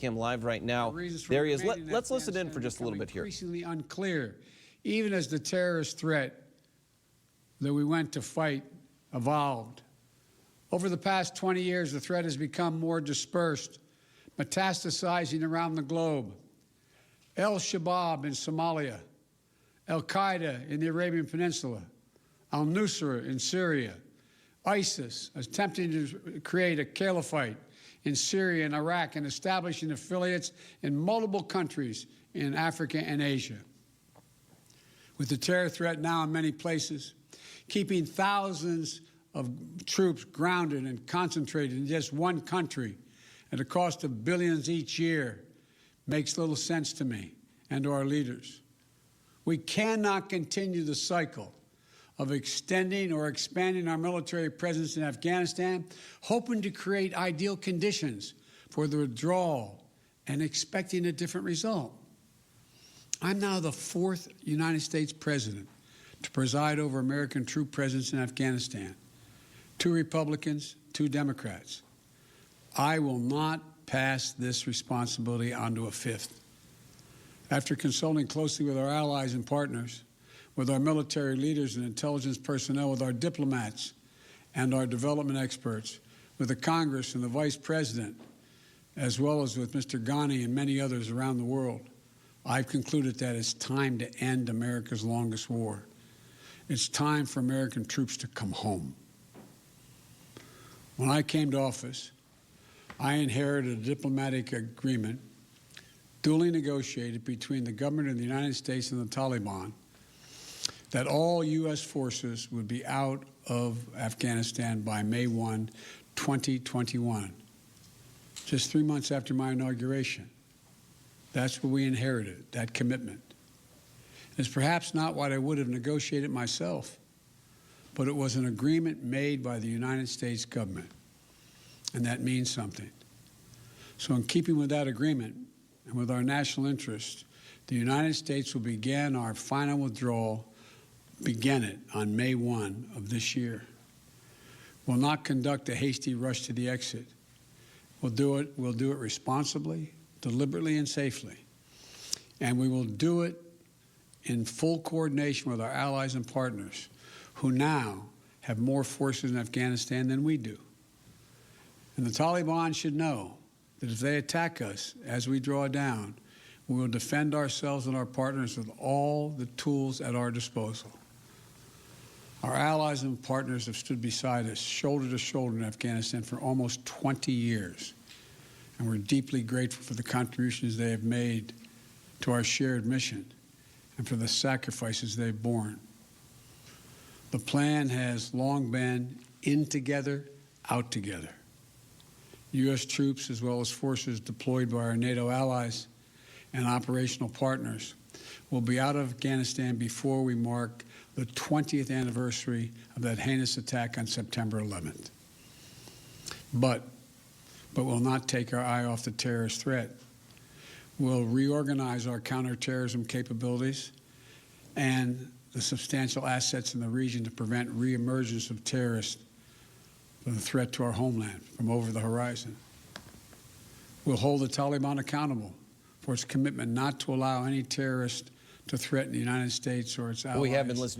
him live right now. There he is. Let's listen in for just a little bit here. Increasingly unclear, even as the terrorist threat that we went to fight evolved. Over the past 20 years, the threat has become more dispersed, metastasizing around the globe. Al-Shabaab in Somalia, Al-Qaeda in the Arabian Peninsula, al-Nusra in Syria, ISIS attempting to create a caliphate in Syria and Iraq and establishing affiliates in multiple countries in Africa and Asia. With the terror threat now in many places, keeping thousands of troops grounded and concentrated in just one country at a cost of billions each year makes little sense to me and to our leaders. We cannot continue the cycle of extending or expanding our military presence in Afghanistan, hoping to create ideal conditions for the withdrawal and expecting a different result. I'm now the 4th United States president to preside over American troop presence in Afghanistan. 2 Republicans, 2 Democrats. I will not pass this responsibility on to a 5th. After consulting closely with our allies and partners, with our military leaders and intelligence personnel, with our diplomats and our development experts, with the Congress and the Vice President, as well as with Mr. Ghani and many others around the world, I've concluded that it's time to end America's longest war. It's time for American troops to come home. When I came to office, I inherited a diplomatic agreement duly negotiated between the government of the United States and the Taliban that all U.S. forces would be out of Afghanistan by May 1, 2021, just 3 months after my inauguration. That's what we inherited, that commitment. It's perhaps not what I would have negotiated myself, but it was an agreement made by the United States government, and that means something. So in keeping with that agreement and with our national interest, the United States will begin our final withdrawal, begin it on May 1 of this year. We'll not conduct a hasty rush to the exit. We'll do it responsibly, deliberately, and safely. And we will do it in full coordination with our allies and partners, who now have more forces in Afghanistan than we do. And the Taliban should know that if they attack us as we draw down, we will defend ourselves and our partners with all the tools at our disposal. Our allies and partners have stood beside us, shoulder to shoulder in Afghanistan for almost 20 years, and we're deeply grateful for the contributions they have made to our shared mission and for the sacrifices they've borne. The plan has long been in together, out together. U.S. troops, as well as forces deployed by our NATO allies and operational partners, will be out of Afghanistan before we mark the 20th anniversary of that heinous attack on September 11th. But we'll not take our eye off the terrorist threat. We'll reorganize our counterterrorism capabilities and the substantial assets in the region to prevent reemergence of terrorists from the threat to our homeland from over the horizon. We'll hold the Taliban accountable for its commitment not to allow any terrorist to threaten the United States or its allies. We have been listening